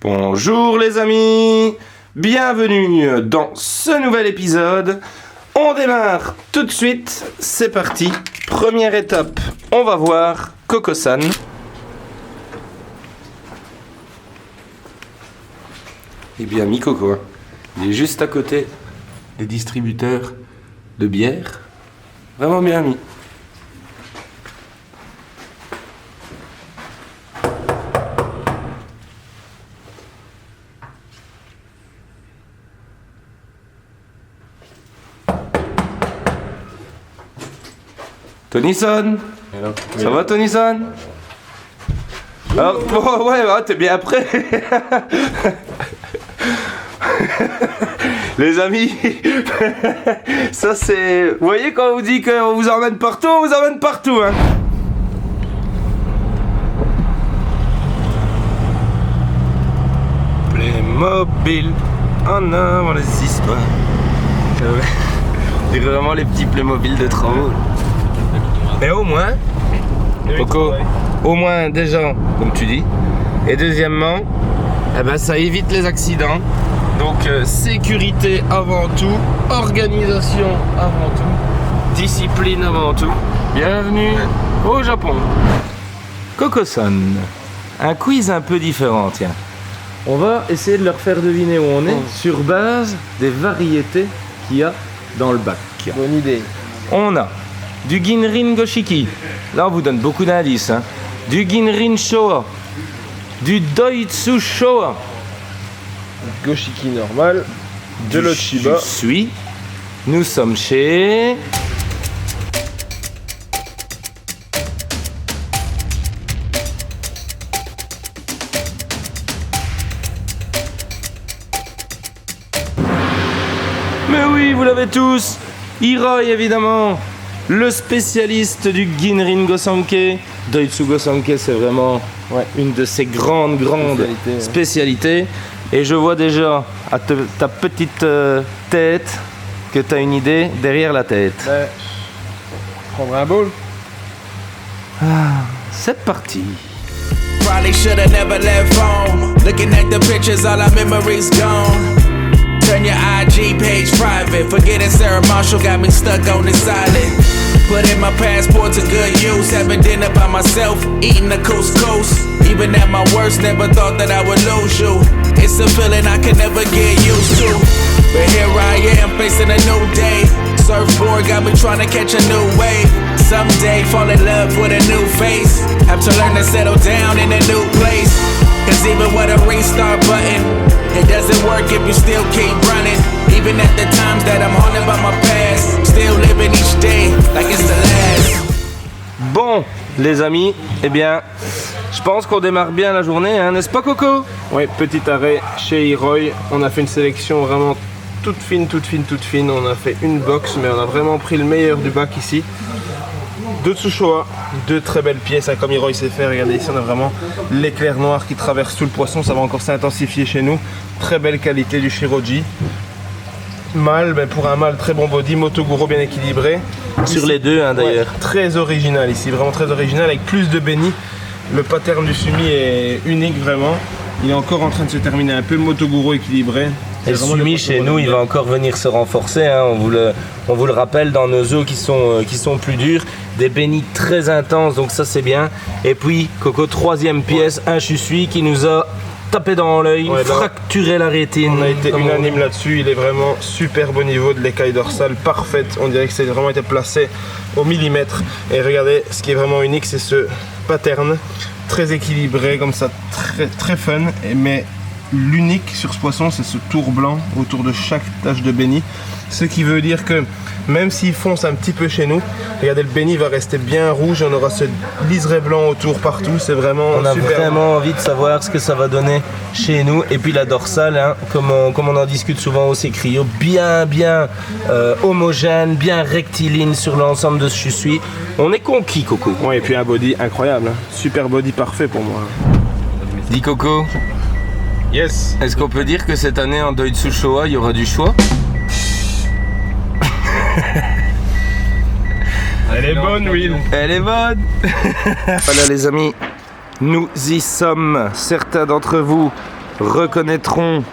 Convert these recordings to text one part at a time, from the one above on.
Bonjour les amis, bienvenue dans ce nouvel épisode. On démarre tout de suite, c'est parti. Première étape, on va voir Coco-san. Et bien mis Coco, hein. Il est juste à côté des distributeurs de bière. Vraiment bien mis. Tony-san, ça va Tony-san? Ah, oh, ouais, t'es bien prêt. Les amis, ça c'est... Vous voyez quand on vous dit qu'on vous emmène partout, on vous emmène partout, hein. Playmobil, oh non, on les hésite pas. C'est vraiment les petits Playmobil de travaux. Mais au moins, Coco, au moins déjà, comme tu dis, et deuxièmement, eh ben, ça évite les accidents. Donc sécurité avant tout, organisation avant tout, discipline avant tout. Bienvenue au Japon. Coco-san, un quiz un peu différent, tiens. On va essayer de leur faire deviner où on est sur base des variétés qu'il y a dans le bac. Bonne idée. On a du Ginrin Goshiki, là on vous donne beaucoup d'indices, hein. Du Ginrin Showa, du Doitsu Showa, Goshiki normal, de l'Ochiba. Suis. Nous sommes chez... Mais oui, vous l'avez tous, Hiroi évidemment, le spécialiste du Ginrin Gosanke. Doitsu Gosanke, c'est vraiment une de ses grandes spécialités. Et je vois déjà à ta petite tête que tu as une idée derrière la tête. Ouais. Prendre un bol. C'est parti. Probably shoulda never left home. Looking at the pictures, all our memories gone. Turn your IG page private. Forgetting Sarah Marshall got me stuck on this island. Put in my passport to good use. Having dinner by myself, eating the couscous. Even at my worst, never thought that I would lose you. It's a feeling I can never get used to. But here I am, facing a new day. Surfboard got me trying to catch a new wave. Someday fall in love with a new face. Have to learn to settle down in a new place. Cause even with a restart button, it doesn't work if you still keep running. Even at the times that I'm haunted by my past, still living each day like it's the last. Bon, les amis, eh bien, je pense qu'on démarre bien la journée, hein, n'est-ce pas Coco? Oui, petit arrêt chez Hiroi. On a fait une sélection vraiment toute fine. On a fait une box, mais on a vraiment pris le meilleur du bac ici. Deux Tsushoa, deux très belles pièces, hein, comme Hiroi sait faire. Regardez ici, on a vraiment l'éclair noir qui traverse tout le poisson. Ça va encore s'intensifier chez nous. Très belle qualité du Shiroji. Mâle, ben pour un mâle très bon body, Motoguro bien équilibré. Sur ici, les deux, hein, d'ailleurs. Très original ici, vraiment très original, avec plus de béni. Le pattern du sumi est unique vraiment. Il est encore en train de se terminer un peu, Motoguro équilibré. Et le sumi chez nous, il va encore venir se renforcer, hein. On vous le rappelle, dans nos eaux qui sont plus dures, des bénis très intenses, donc ça c'est bien. Et puis Coco, troisième pièce, un chusui qui nous a tapé dans l'œil, fracturé la rétine. On a été unanime là-dessus, il est vraiment superbe au niveau de l'écaille dorsale, parfaite. On dirait que c'est vraiment été placé au millimètre. Et regardez, ce qui est vraiment unique, c'est ce pattern très équilibré, comme ça, très fun, mais l'unique sur ce poisson, c'est ce tour blanc autour de chaque tache de béni. Ce qui veut dire que même s'il fonce un petit peu chez nous, regardez, le béni va rester bien rouge. On aura ce liseré blanc autour partout. C'est vraiment on a super. Vraiment envie de savoir ce que ça va donner chez nous. Et puis la dorsale, hein, comme on en discute souvent au Secrio, bien homogène, bien rectiligne sur l'ensemble de ce chusui. On est conquis, Coco. Ouais, et puis un body incroyable, hein. Super body parfait pour moi. Dis Coco. Yes. Est-ce qu'on peut dire que cette année en Doitsu Showa, il y aura du choix? Elle est bonne, Will. Elle est bonne. Voilà les amis, nous y sommes. Certains d'entre vous reconnaîtront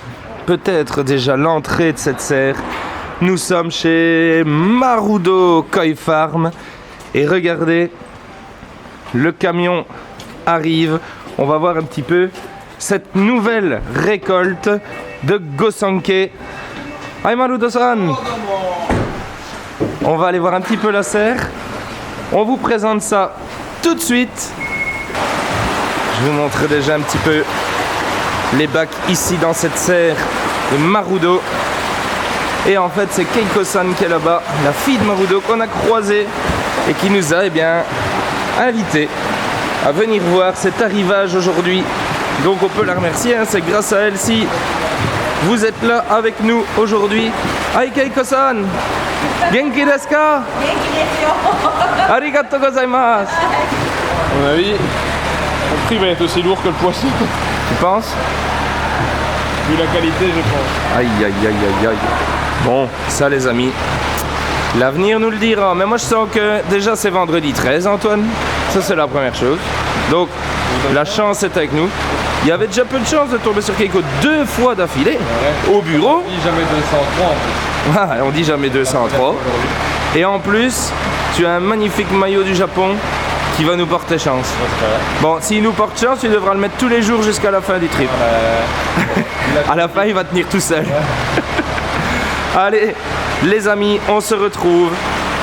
peut-être déjà l'entrée de cette serre. Nous sommes chez Marudo Koi Farm et regardez, le camion arrive. On va voir un petit peu cette nouvelle récolte de Gosanke. Hi Marudo-san. On va aller voir un petit peu la serre. On vous présente ça tout de suite. Je vous montre déjà un petit peu les bacs ici dans cette serre de Marudo. Et en fait c'est Keiko-san qui est là-bas, la fille de Marudo qu'on a croisée et qui nous a invités à venir voir cet arrivage aujourd'hui. Donc on peut la remercier, hein, c'est grâce à elle si vous êtes là avec nous aujourd'hui. Hi Keiko-san, genki desu ka? Arigatou gozaimasu. À mon avis, le prix va être aussi lourd que le poisson. Tu penses? Vu la qualité, je pense. Aïe aïe aïe aïe aïe. Bon, ça les amis, l'avenir nous le dira. Mais moi je sens que déjà c'est vendredi 13, Antoine. Ça c'est la première chose. Donc la chance est avec nous. Il y avait déjà peu de chance de tomber sur Keiko 2 fois d'affilée au bureau. On dit jamais 203 en plus. Ah, on dit jamais 203. Et en plus, tu as un magnifique maillot du Japon qui va nous porter chance. Bon, s'il nous porte chance, tu devras le mettre tous les jours jusqu'à la fin du trip. À la fin, il va tenir tout seul. Allez, les amis, on se retrouve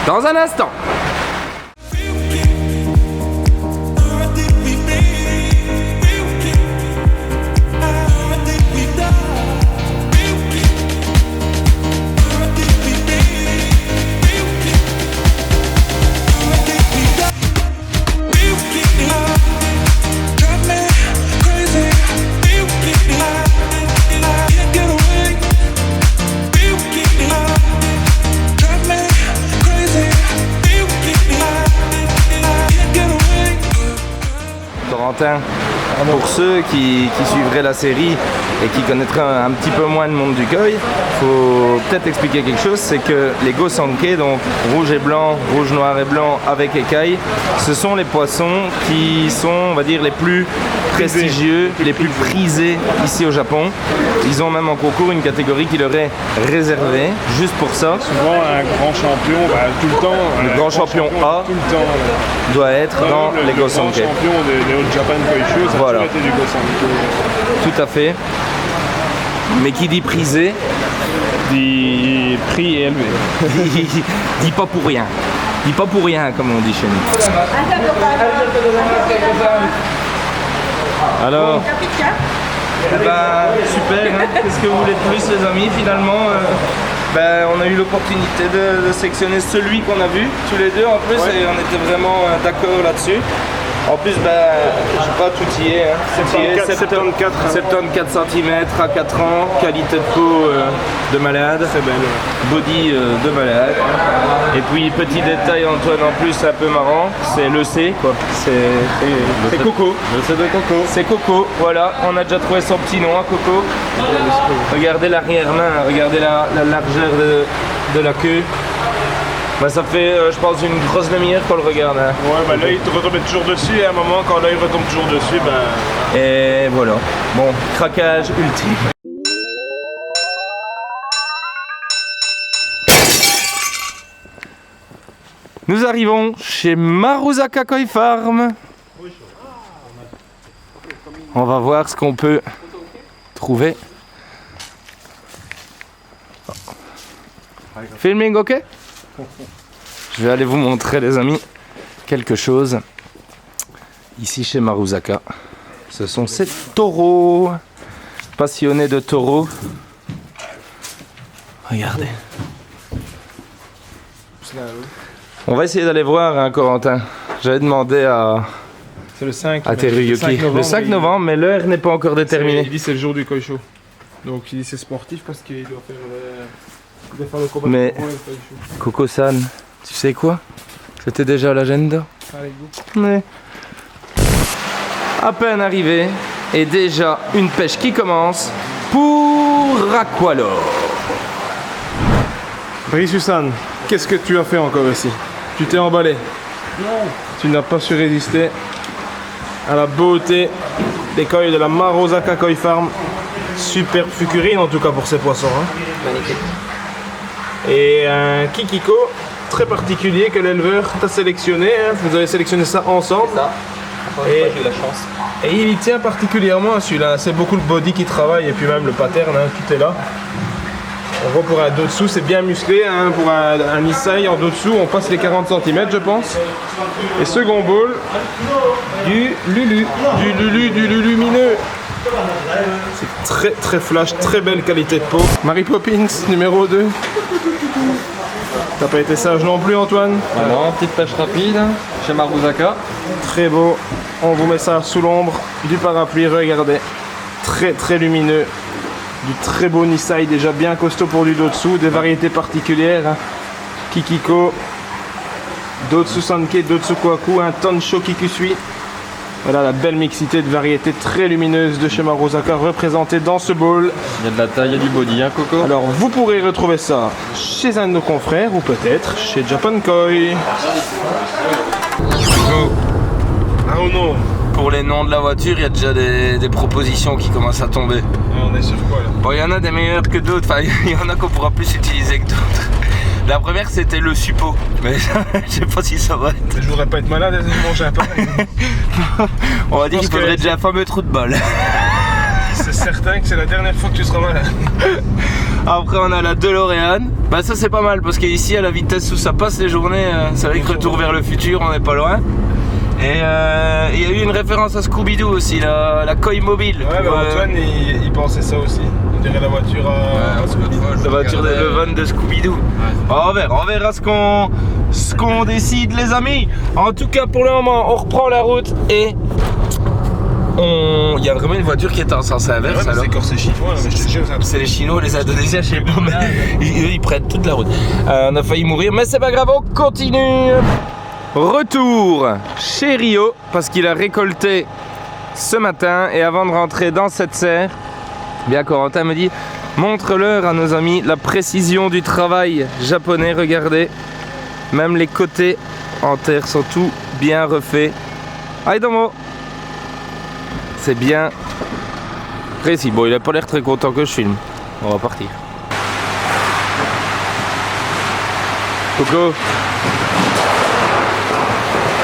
dans un instant. Pour ceux qui suivraient la série et qui connaîtraient un petit peu moins le monde du koi, il faut peut-être expliquer quelque chose, c'est que les Gosanke, donc rouge et blanc, rouge, noir et blanc avec écailles, ce sont les poissons qui sont, on va dire, les plus prestigieux, les plus prisés ici au Japon. Ils ont même en concours une catégorie qui leur est réservée, juste pour ça. Souvent un grand champion, tout le temps. Le grand champion A tout le temps, doit être dans les Gosanke. Le grand champion des All Japan Koi Show, ça voilà. a toujours été du Gosanke. Tout à fait. Mais qui dit prisé Dit prix et élevé. dit pas pour rien. Dit pas pour rien, comme on dit chez nous. Alors, super, hein. Qu'est-ce que vous voulez de plus les amis? Finalement, on a eu l'opportunité de sélectionner celui qu'on a vu, tous les deux en plus, et on était vraiment d'accord là-dessus. En plus, je sais pas, tout y est. Hein. 74 cm à 4 ans, qualité de peau de malade, c'est belle. Body de malade. Et puis, petit détail, Antoine, en plus, un peu marrant, c'est le C, quoi. C'est Coco. Le C de Coco. C'est Coco, voilà. On a déjà trouvé son petit nom, hein, Coco. Regardez l'arrière-main, regardez la largeur de la queue. Ça fait, je pense, une grosse demi-heure qu'on le regarde. Hein. Ouais, l'œil te retombe toujours dessus et à un moment, quand l'œil retombe toujours dessus, Et voilà. Bon, craquage ultime. Nous arrivons chez Maruzaka Koi Farm. On va voir ce qu'on peut trouver. Filming, ok? Je vais aller vous montrer, les amis, quelque chose. Ici chez Maruzaka, ce sont ces taureaux. Passionnés de taureaux. Regardez. On va essayer d'aller voir, hein, Corentin. J'avais demandé à le 5 Teruyuki. Le 5 novembre, mais l'heure n'est pas encore déterminée. Il dit c'est le jour du Koi Show. Donc il dit c'est sportif parce qu'il doit faire le combat. Mais Coco-san, tu sais quoi? C'était déjà à l'agenda. Allez, go. Mais à peine arrivé, et déjà une pêche qui commence pour Aqualor. Brice-Susan, qu'est-ce que tu as fait encore ici? Tu t'es emballé? Non. Tu n'as pas su résister à la beauté des koi de la Maruzaka Koi Farm. Superbe fucurine en tout cas pour ces poissons. Hein. Magnifique. Et un kikiko très particulier que l'éleveur t'a sélectionné. Hein. Vous avez sélectionné ça ensemble. Ça. Et- J'ai eu la chance. Et il y tient particulièrement à celui-là. C'est beaucoup le body qui travaille et puis même le pattern, hein, tout est là. On voit pour un dos dessous, c'est bien musclé. Hein, pour un Issei en dos dessous, on passe les 40 cm, je pense. Et second ball, du Lulu. Du lumineux. C'est très très flash, très belle qualité de peau. Mary Poppins, numéro 2. T'as pas été sage non plus, Antoine? Alors, petite pêche rapide chez Maruzaka. Très beau. On vous met ça sous l'ombre du parapluie, regardez. Très très lumineux. Du très beau Issei, déjà bien costaud pour du dos dessous. Des variétés particulières. Hein. Kikiko. Dos dessous Sankei, dos dessous Kwaku. Un Tonsho Kikusui. Voilà la belle mixité de variétés très lumineuses de chez Maruzaka représentées dans ce bowl. Il y a de la taille, il y a du body, hein, Coco? Alors vous pourrez retrouver ça chez un de nos confrères ou peut-être chez Japan Koi. Ah ou non? Pour les noms de la voiture, il y a déjà des propositions qui commencent à tomber. On est sur quoi là? Bon, il y en a des meilleurs que d'autres, enfin, il y en a qu'on pourra plus utiliser que d'autres. La première, c'était le suppo, mais je sais pas si ça va être. Je voudrais pas être malade et manger un pareil. On va dire pense qu'il faudrait que- déjà un fameux trou de balle. C'est certain que c'est la dernière fois que tu seras malade. Après, on a la DeLorean. Bah, ça, c'est pas mal parce qu'ici, à la vitesse où ça passe les journées, c'est vrai que Retour vers le futur, on n'est pas loin. Et il y a eu une référence à Scooby-Doo aussi, la Koi mobile. Ouais, bah Antoine il pensait ça aussi. On dirait la voiture à La voiture de le van de Scooby-Doo. On verra ce qu'on décide, les amis. En tout cas, pour le moment, on reprend la route et il y a vraiment une voiture qui est en sens inverse. Ouais, alors. c'est corsé chinois, mais je te jure, C'est les Chinois, les Indonésiens, je sais pas, mais ils prennent toute la route. On a failli mourir, mais c'est pas grave, on continue. Retour chez Rio parce qu'il a récolté ce matin et avant de rentrer dans cette serre, bien Corentin me dit montre-leur à nos amis la précision du travail japonais, regardez, même les côtés en terre sont tout bien refaits. Aidomo, c'est bien précis. Bon, il a pas l'air très content que je filme. On va partir.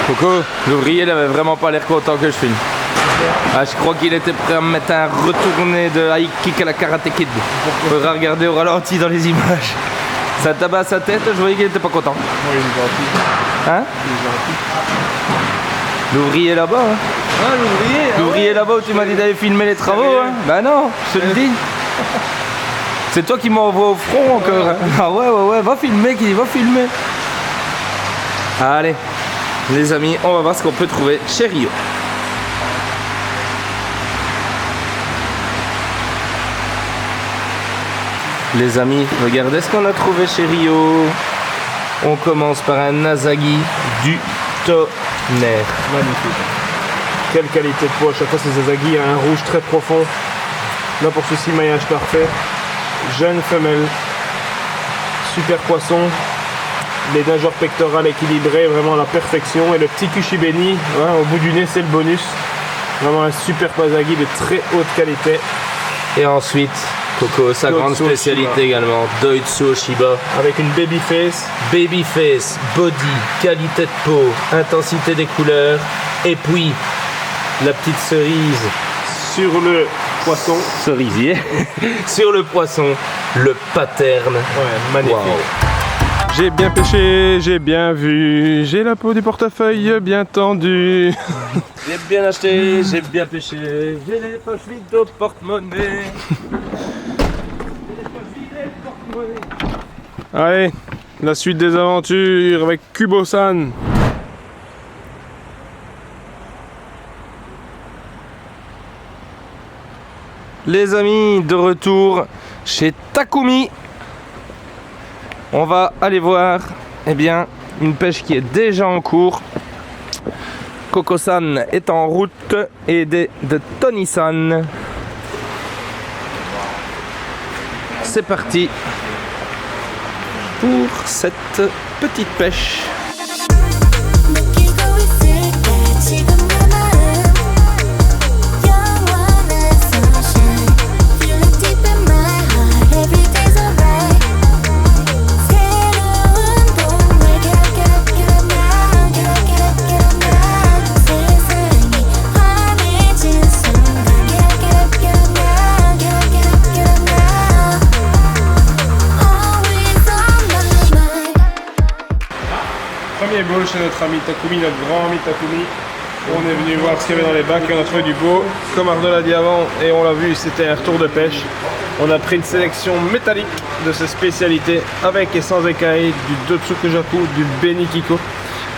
Coco, l'ouvrier n'avait vraiment pas l'air content que je filme. Ah, je crois qu'il était prêt à me mettre un retourné de high kick à la Karate Kid. Faudra regarder au ralenti dans les images. Ça tabasse sa tête, je voyais qu'il était pas content. Hein? L'ouvrier là-bas, hein? Ah, l'ouvrier! L'ouvrier là-bas où tu m'as dit d'aller filmer les travaux, hein? Bah non, je te le dis. C'est toi qui m'envoie au front encore. Hein? Ah ouais, va filmer, qui va filmer. Allez, les amis, on va voir ce qu'on peut trouver chez Rio. Les amis, regardez ce qu'on a trouvé chez Rio. On commence par un Nasagi du tonnerre. magnifique. Quelle qualité de peau, à chaque fois ces Asagi, un rouge très profond. Là pour ceci, maillage parfait. Jeune femelle. Super poisson. Les nageoires pectorales équilibrées, vraiment à la perfection. Et le petit Kushibeni, hein, au bout du nez, c'est le bonus. Vraiment un super Asagi de très haute qualité. Et ensuite, Coco, sa Doitsu grande spécialité Shiba. également, Doitsu Shiba. Avec une baby face. Babyface, body, qualité de peau, intensité des couleurs, et puis la petite cerise Sur le poisson. cerisier sur le poisson, le pattern. Ouais, magnifique. Wow. J'ai bien pêché, j'ai bien vu, j'ai la peau du portefeuille bien tendue. J'ai bien acheté, j'ai bien pêché, j'ai les poches vides au porte-monnaie. Allez, la suite des aventures avec Kubo-san. Les amis, de retour chez Takumi. On va aller voir, eh bien, une pêche qui est déjà en cours. Coco-san est en route, aidé de Tony-san. C'est parti pour cette petite pêche. 느끼고 있을게 지금 내 마음 영원한 sunshine feeling ami Takumi, notre grand ami Takumi. On est venu voir ce qu'il y avait dans les bacs et on a trouvé du beau. Comme Arnaud l'a dit avant et on l'a vu, c'était un retour de pêche. On a pris une sélection métallique de ses spécialités avec et sans écailles, du Dotsukujaku, du Benikiko.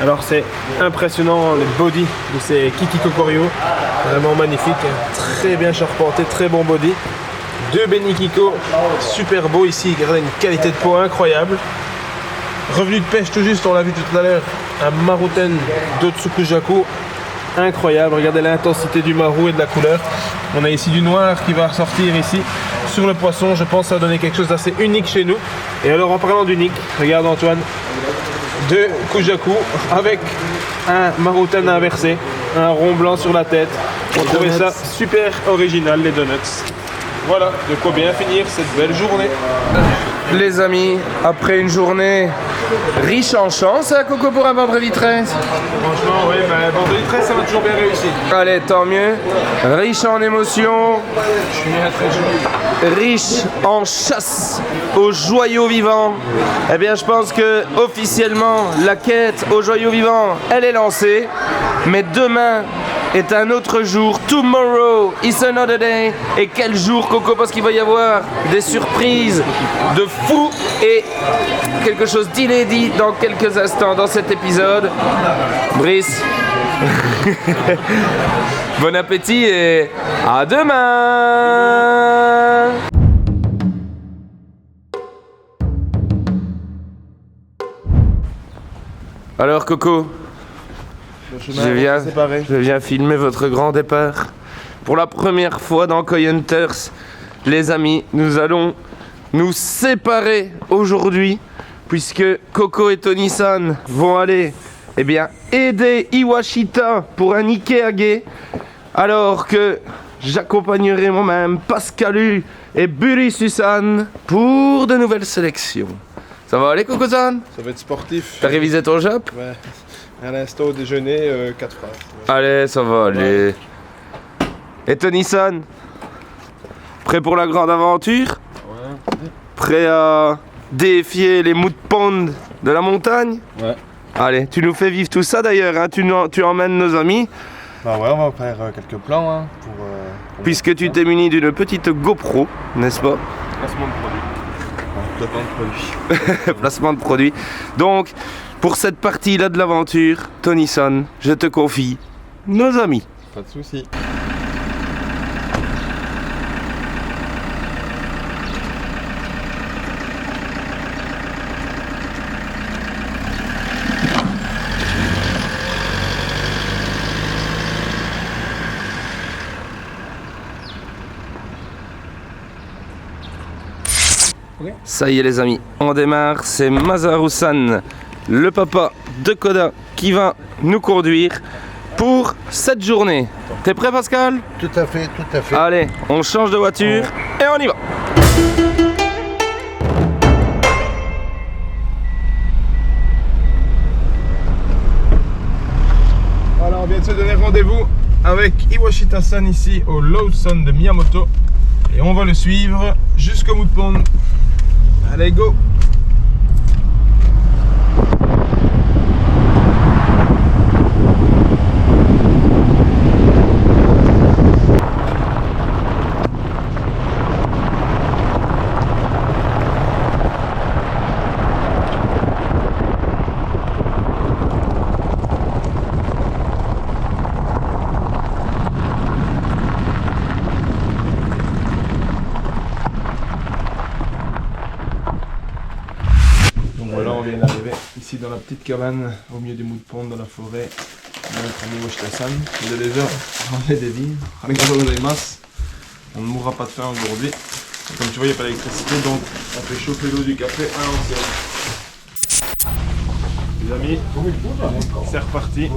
Alors c'est impressionnant les body de ces Kikiko Koryo, vraiment magnifique, très bien charpenté, très bon body. Deux Benikiko, super beau ici, regardez une qualité de peau incroyable. Revenu de pêche tout juste, on l'a vu tout à l'heure, un Maruten Dotsukujaku. Incroyable, regardez l'intensité du marou et de la couleur. On a ici du noir qui va ressortir ici sur le poisson. Je pense que ça va donner quelque chose d'assez unique chez nous. Et alors en parlant d'unique, regarde Antoine, deux Kujaku avec un Maruten inversé, un rond blanc sur la tête. On trouvait ça super original, les donuts. Voilà, de quoi bien finir cette belle journée. Les amis, après une journée riche en chance, hein, Coco, pour un vendredi 13. Franchement, oui, vendredi 13, ça va toujours bien réussi. Allez, tant mieux. Riche en émotions, Je suis bien très joli. riche en chasse aux joyaux vivants. Eh bien, je pense que officiellement, la quête aux joyaux vivants, elle est lancée. Mais demain est un autre jour. Tomorrow is another day. Et quel jour, Coco, parce qu'il va y avoir des surprises de fou et quelque chose d'inédit dans quelques instants dans cet épisode. Brice, bon appétit et à demain. Alors Coco, je viens filmer votre grand départ. Pour la première fois dans Koi Hunters, les amis, nous allons nous séparer aujourd'hui puisque Coco et Tony-san vont aller aider Iwashita pour un Ikeage, alors que j'accompagnerai moi-même Pascalu et Burisu-san pour de nouvelles sélections. Ça va aller, Coco-san? Ça va être sportif. T'as révisé ton Jap? Ouais. À l'instant au déjeuner, 4 phrases. Allez, ça va aller. Et Tony-san, prêt pour la grande aventure? Ouais. Prêt à défier les mood ponds de la montagne? Ouais. Allez, tu nous fais vivre tout ça d'ailleurs, hein. Tu emmènes nos amis, Bah ouais, on va faire quelques plans hein, pour puisque tu t'es muni d'une petite GoPro, n'est-ce pas? Placement de produit. placement de produit. Placement de produit. Donc, pour cette partie-là de l'aventure, Tony-san, je te confie nos amis. Pas de soucis. Ça y est les amis, on démarre, c'est Masaru-san, le papa de Koda, qui va nous conduire pour cette journée. T'es prêt Pascal? Tout à fait, tout à fait. Allez, on change de voiture et on y va. Voilà, on vient de se donner rendez-vous avec Iwashita-san ici au Lawson de Miyamoto. Et on va le suivre jusqu'au Mood Pond. Allez, go! Voilà, on vient d'arriver ici dans la petite cabane au milieu du Mood Pond dans la forêt de notre ami Iwashita-san. Il a déjà ramené des vivres. On ne mourra pas de faim aujourd'hui. Comme tu vois, il n'y a pas d'électricité, donc on fait chauffer l'eau du café à l'ancienne. Les amis, c'est reparti.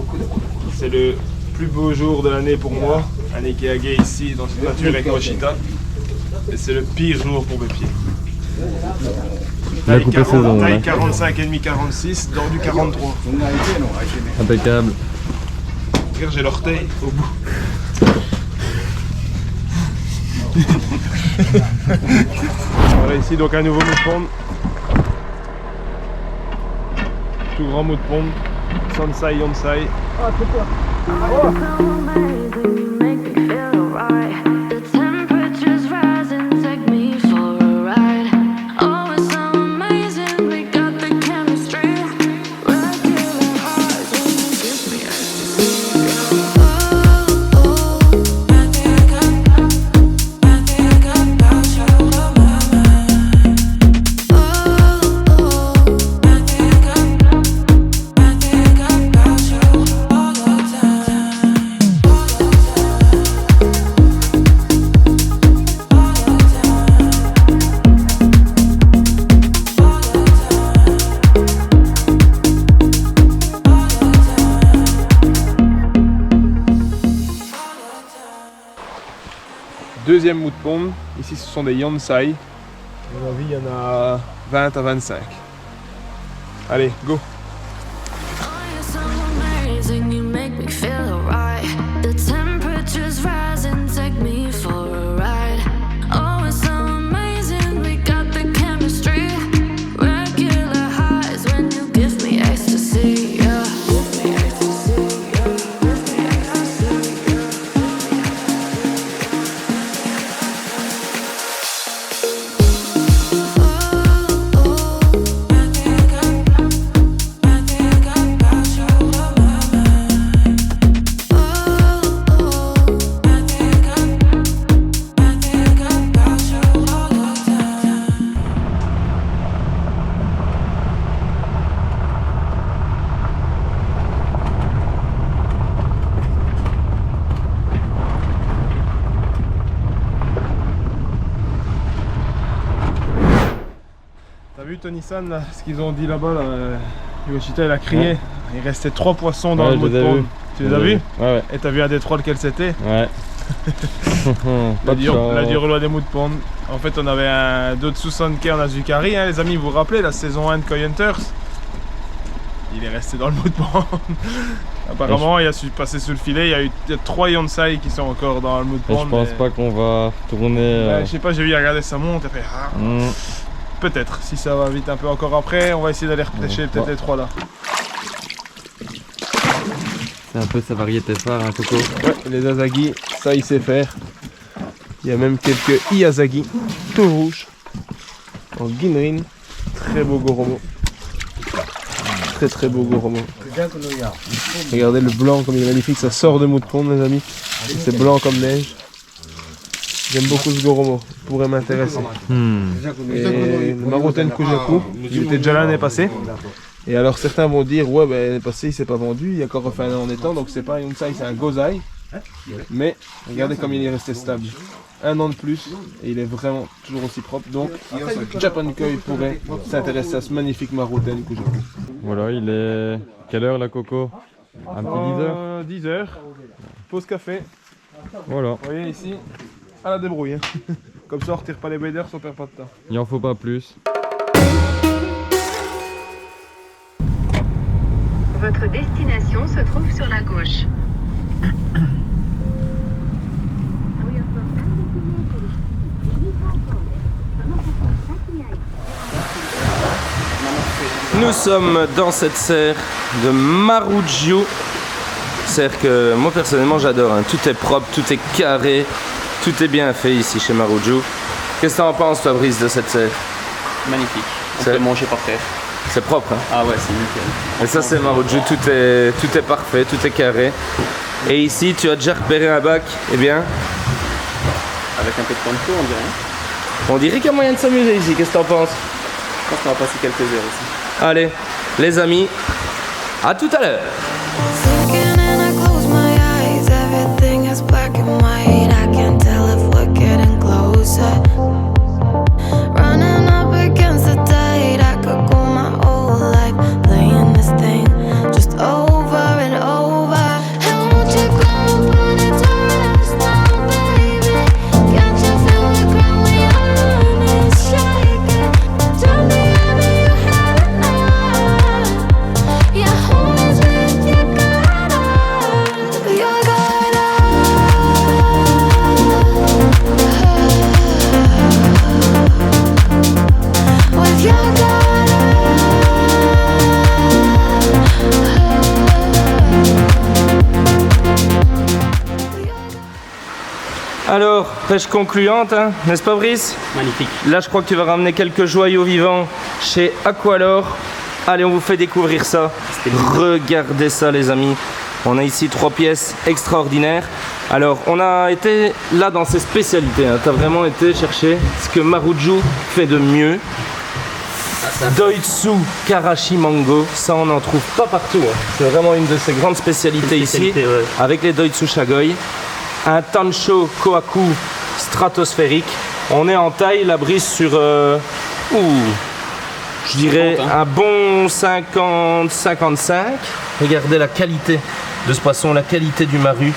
C'est le plus beau jour de l'année pour moi. Un Ikeage ici dans cette nature avec Iwashita. Et c'est le pire jour pour mes pieds. La coupe saison, taille ouais. 45,5-46 dans du 43. Impeccable. Regarde, j'ai l'orteil au bout. Voilà ici donc un nouveau mood pond. Tout grand mood pond. Sansai Yonsai. Deuxième mood pond, ici ce sont des Yonsai. À mon avis, il y en a 20 à 25. Allez, go! T'as vu Tony-san là, ce qu'ils ont dit là-bas là, Yoshita il a crié, il restait 3 poissons dans le mood pond. Tu les as vus? Ouais. Et t'as vu un des 3 lequel c'était? Ouais. La dure loi des mood pond. En fait on avait un Dotsu-sanke en Azukari, hein, les amis, vous vous rappelez la saison 1 de Koi Hunters? Il est resté dans le mood pond. Apparemment il a su passer sous le filet, il y a 3 Yonsai qui sont encore dans le mood pond. Je pense pas qu'on va retourner. Je sais pas, j'ai vu regarder sa monte et fait peut-être, si ça va vite un peu encore après, on va essayer d'aller repêcher peut-être les 3 là. C'est un peu sa variété phare, hein, Coco. Ouais, les Asagi, ça il sait faire. Il y a même quelques Iazagi, tout rouge, en Ginrin, très beau Goromo. Très beau Goromo. Regardez le blanc comme il est magnifique, ça sort de mood pond les amis. C'est blanc comme neige. J'aime beaucoup ce Goromo, il pourrait m'intéresser. Et le Maroten Kujaku, il était déjà là l'année passée. Et alors certains vont dire, ouais ben l'année passée il s'est pas vendu, il a encore refait un an en étant, donc c'est pas un Yonsai, c'est un Gozai. Mais regardez comme il est resté stable. Un an de plus, et il est vraiment toujours aussi propre. Donc Japan Koi pourrait s'intéresser à ce magnifique Maroten Kujaku. Voilà, il est... Quelle heure là, Coco? Un petit 10 heures. 10 h, pause café. Voilà. Vous voyez ici, à la débrouille. Hein. Comme ça on retire pas les waders, on perd pas de temps. Il en faut pas plus. Votre destination se trouve sur la gauche. Nous sommes dans cette serre de Maruju. Serre que moi personnellement j'adore, hein. Tout est propre, tout est carré, tout est bien fait ici chez Maruju. Qu'est-ce que t'en penses toi Brice de cette serre? Magnifique, on peut manger par terre. C'est propre, hein? Ah ouais, c'est nickel. Et ça c'est Maruju, tout est parfait, tout est carré. Et ici tu as déjà repéré un bac, eh bien... Avec un peu de pancho on dirait. On dirait qu'il y a moyen de s'amuser ici, qu'est-ce que t'en penses? Je pense qu'on va passer quelques heures ici. Allez, les amis, à tout à l'heure. Yeah, who is with your girl? Alors, pêche concluante, hein, n'est-ce pas Brice? Magnifique. Là, je crois que tu vas ramener quelques joyaux vivants chez Aqualor. Allez, on vous fait découvrir ça. Regardez ça, les amis. On a ici 3 pièces extraordinaires. Alors, on a été là dans ses spécialités. Hein. Tu as vraiment été chercher ce que Maruju fait de mieux. Doitsu Karashi Mango, ça on n'en trouve pas partout. Hein. C'est vraiment une de ses grandes spécialités ici, ouais. Avec les Doitsu Shagoi. Un Tansho Kohaku stratosphérique. On est en taille, la brise sur, je dirais 50, hein. Un bon 50-55. Regardez la qualité de ce poisson, la qualité du maru.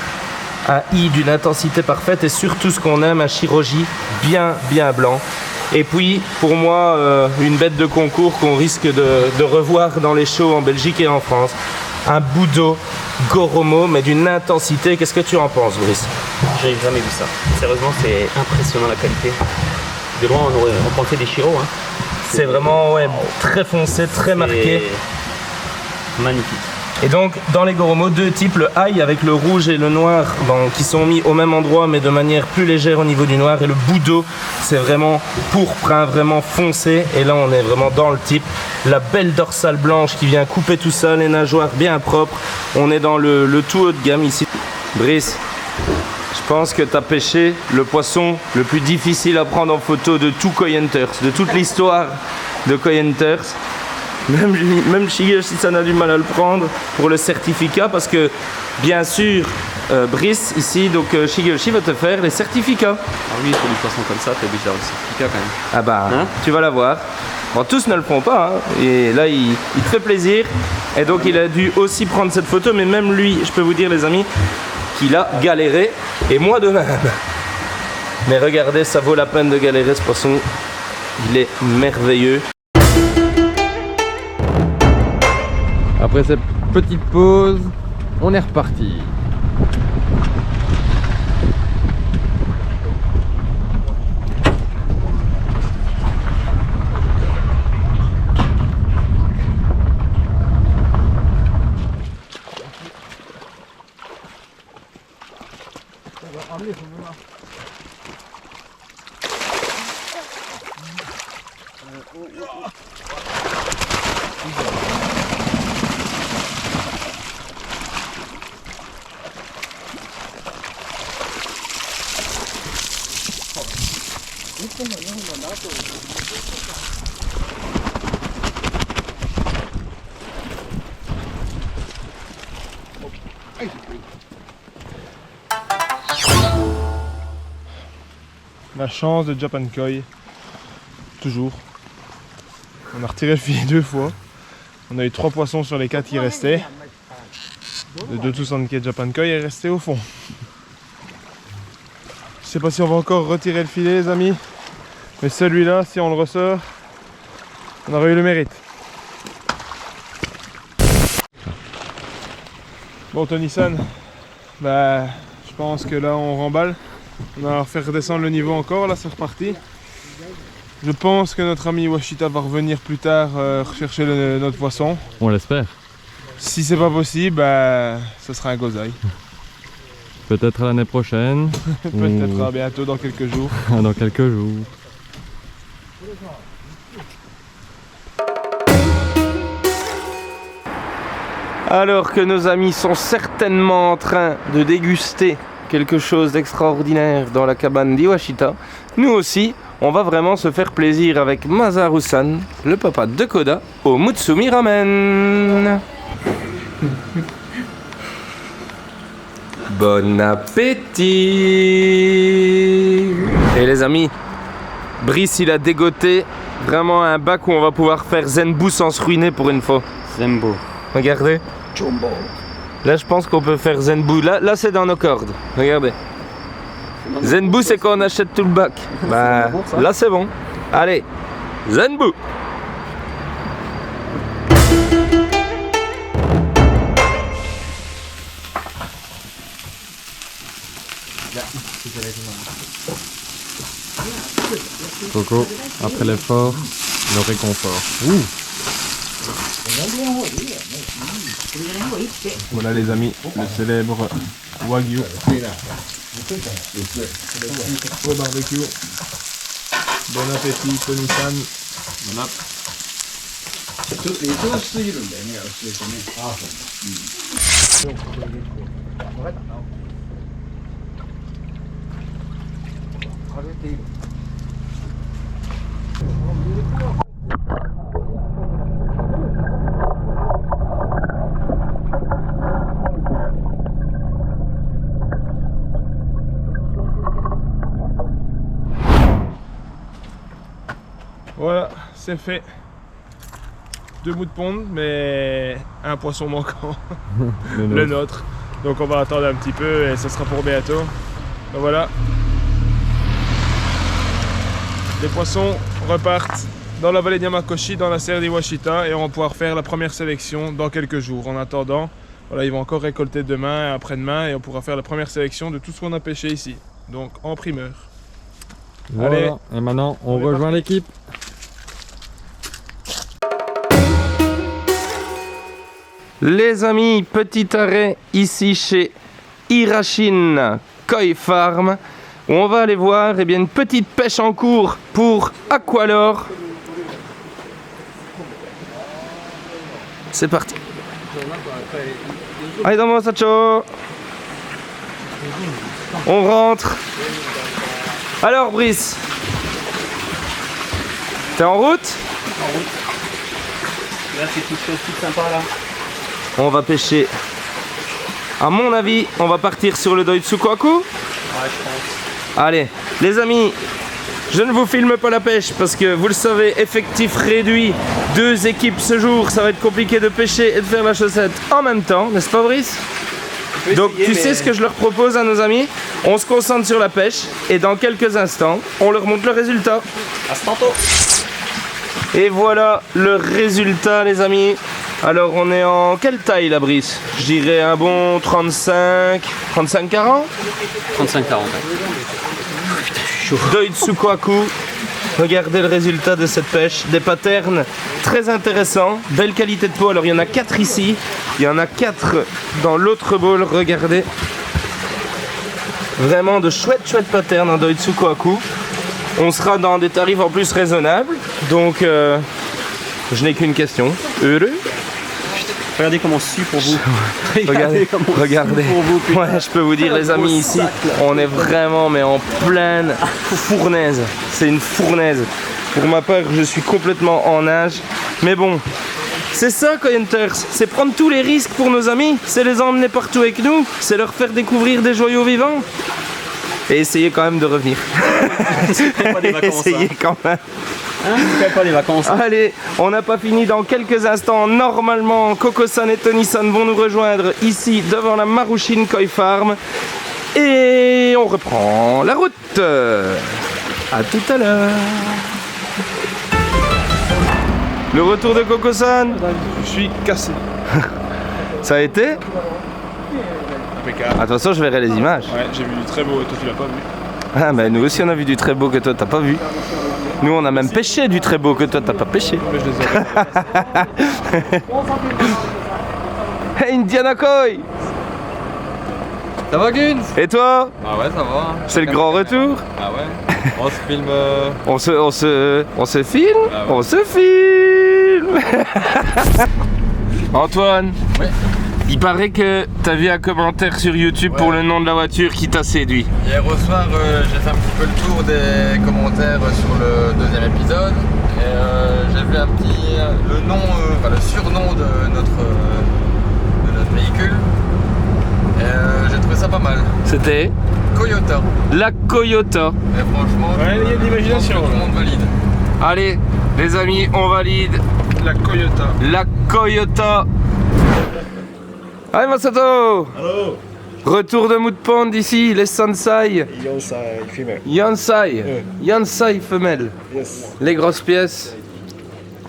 Un i d'une intensité parfaite et surtout ce qu'on aime, un shiroji bien blanc. Et puis, pour moi, une bête de concours qu'on risque de revoir dans les shows en Belgique et en France. Un Budo Goromo, mais d'une intensité. Qu'est-ce que tu en penses, Brice? J'ai jamais vu ça. Sérieusement, c'est impressionnant la qualité. De loin, on pensait des Shiro. Hein. C'est vraiment très foncé, très marqué. Magnifique. Et donc, dans les Goromo, 2 types, le high avec le rouge et le noir, qui sont mis au même endroit, mais de manière plus légère au niveau du noir. Et le Budo, c'est vraiment pourpre, hein, vraiment foncé. Et là, on est vraiment dans le type. La belle dorsale blanche qui vient couper tout ça, les nageoires bien propres. On est dans le tout haut de gamme ici. Brice, je pense que tu as pêché le poisson le plus difficile à prendre en photo de tout Koi Hunters, de toute l'histoire de Koi Hunters. Même Shigeshi-san a du mal à le prendre pour le certificat parce que, bien sûr, Brice, ici, donc Shigeshi va te faire les certificats. Ah oui, pour du poisson comme ça, t'es obligé d'avoir le certificat quand même. Ah bah, Hein? tu vas l'avoir. Bon, tous ne le font pas, hein. Et là, il te fait plaisir. Et donc, il a dû aussi prendre cette photo, mais même lui, je peux vous dire, les amis, qu'il a galéré, et moi de même. Mais regardez, ça vaut la peine de galérer, ce poisson. Il est merveilleux. Après cette petite pause, on est reparti. La chance de Japan Koi, toujours. On a retiré le filet 2 fois. On a eu 3 poissons sur les 4 qui restaient. Le 2,64 Japan Koi est resté au fond. Je sais pas si on va encore retirer le filet, les amis. Mais celui-là, si on le ressort, on aurait eu le mérite. Bon, Tony-san, bah, je pense que là on remballe. On va faire redescendre le niveau encore, là c'est reparti. Je pense que notre ami Washita va revenir plus tard rechercher notre poisson. On l'espère. Si c'est pas possible, bah, ce sera un gozai. Peut-être à l'année prochaine. Peut-être à bientôt, dans quelques jours. Dans quelques jours. Alors que nos amis sont certainement en train de déguster quelque chose d'extraordinaire dans la cabane d'Iwashita, nous aussi, on va vraiment se faire plaisir avec Masaru-san, le papa de Koda, au Mutsumi Ramen. Bon appétit! Et les amis, Brice il a dégoté vraiment un bac où on va pouvoir faire Zenbu sans se ruiner pour une fois. Zenbu. Regardez. Là je pense qu'on peut faire Zenbu. Là c'est dans nos cordes. Regardez. Zenbu c'est quand on achète tout le bac. Bah là c'est bon. Allez. Zenbu. Coco, après l'effort, le réconfort. Voilà les amis, le célèbre Wagyu Au barbecue. Bon appétit, Tony-san. Voilà, c'est fait. 2 bouts de pond, mais un poisson manquant, le nôtre. Donc on va attendre un petit peu et ça sera pour bientôt. Donc voilà. Les poissons repartent dans la vallée de Yamakoshi, dans la serre d'Iwashita, et on va pouvoir faire la première sélection dans quelques jours. En attendant, voilà, ils vont encore récolter demain et après-demain et on pourra faire la première sélection de tout ce qu'on a pêché ici. Donc en primeur. Voilà. Allez. Et maintenant, on rejoint l'équipe. Les amis, petit arrêt ici chez Hirashin Koi Farm où on va aller voir une petite pêche en cours pour Aqualor. C'est parti. Allez, dans mon sacho. On rentre. Alors Brice, t'es en route? En route. Là, c'est quelque chose de sympa là. On va pêcher. À mon avis, on va partir sur le Doitsukaku. Ouais, je pense. Allez, les amis, je ne vous filme pas la pêche parce que vous le savez, effectif réduit, 2 équipes ce jour, ça va être compliqué de pêcher et de faire la chaussette en même temps, n'est-ce pas Brice? Donc tu sais ce que je leur propose à nos amis? On se concentre sur la pêche et dans quelques instants, on leur montre le résultat. À ce tantôt. Et voilà le résultat les amis. Alors on est en quelle taille la Brice? Je dirais un bon 35-40. 35-40. Doitsukaku. Regardez le résultat de cette pêche. Des patterns très intéressants. Belle qualité de peau. Alors il y en a 4 ici. Il y en a 4 dans l'autre bowl. Regardez. Vraiment de chouettes patterns en Doitsukaku. On sera dans des tarifs en plus raisonnables. Donc je n'ai qu'une question. Heureux? Regardez comment sue pour vous. Regardez, comment regardez. pour vous, putain. Ouais, je peux vous dire les amis ici, on est vraiment mais en pleine fournaise. C'est une fournaise. Pour ma part, je suis complètement en nage. Mais bon, c'est ça Koi Hunters, c'est prendre tous les risques pour nos amis, c'est les emmener partout avec nous, c'est leur faire découvrir des joyaux vivants. Et essayer quand même de revenir. Pas des vacances, Essayez quand même. Hein, fais pas des vacances. Allez, on n'a pas fini dans quelques instants. Normalement, Coco-san et Tony-san vont nous rejoindre ici devant la Marushin Koi Farm. Et on reprend la route. À tout à l'heure. Le retour de Coco-san. Je suis cassé. Ça a été? Impeccable. Attention, je verrai les images. Ouais, j'ai vu du très beau, toi tu l'as pas vu. Ah, bah nous aussi on a vu du très beau que toi t'as pas vu. Nous on a même pêché du très beau que toi t'as pas pêché. Mais je les ai. Hey Indiana Koi. Ça va Guns? Et toi? Ah ouais, ça va. C'est le grand retour? Ah ouais. On se filme. On se filme? Ah ouais. On se filme. Antoine, Oui. il paraît que t'as vu un commentaire sur YouTube pour le nom de la voiture qui t'a séduit. Hier au soir, j'ai fait un petit peu le tour des commentaires sur le 2e épisode et j'ai vu un petit le surnom de notre véhicule et j'ai trouvé ça pas mal. C'était Toyota. la Toyota. Et franchement, Ouais, il y a de l'imagination. je pense que tout le monde valide. Allez, les amis, on valide La Toyota. la Toyota. Allez Masato. Allô. Retour de Mood Pond ici, les Sansai. Yonsai, female. Yansai. Yansai femelle. Yes. Les grosses pièces.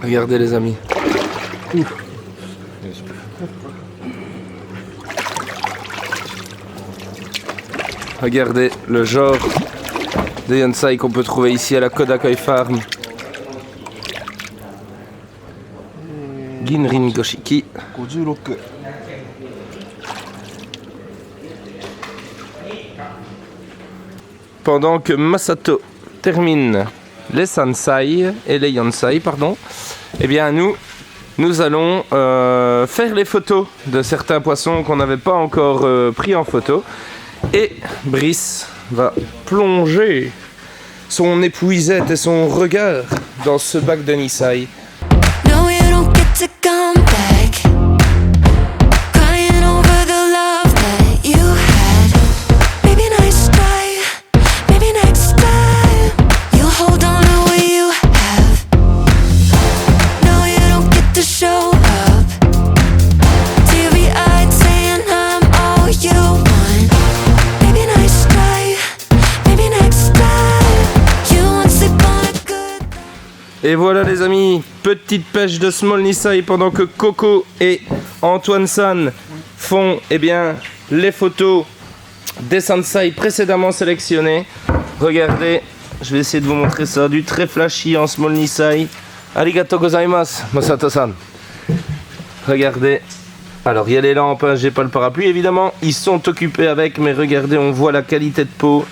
Regardez les amis. Regardez le genre de Yansai qu'on peut trouver ici à la Koda Koi Farm. Ginrin Goshiki. 56. pendant que Masato termine les Sansai et les Yonsai, pardon, eh bien nous allons faire les photos de certains poissons qu'on n'avait pas encore pris en photo. Et Brice va plonger son épuisette et son regard dans ce bac de Nisai. No, you don't get to come back. Crying over the love that you had. Maybe next time, maybe next time you'll hold on to what you have. No, you don't get to show up. Teary-eyed saying I'm all you want. Maybe next time, maybe next time you won't sleep on a good. Et voilà les amis, petite pêche de Small Nisai pendant que Coco et Antoine San font eh bien, les photos des Sansai précédemment sélectionnés. Regardez, je vais essayer de vous montrer ça, du très flashy en Small Nisai. Arigato gozaimasu, Masato-san. Regardez, alors il y a les lampes, hein, j'ai pas le parapluie évidemment, ils sont occupés avec, mais regardez, on voit la qualité de peau.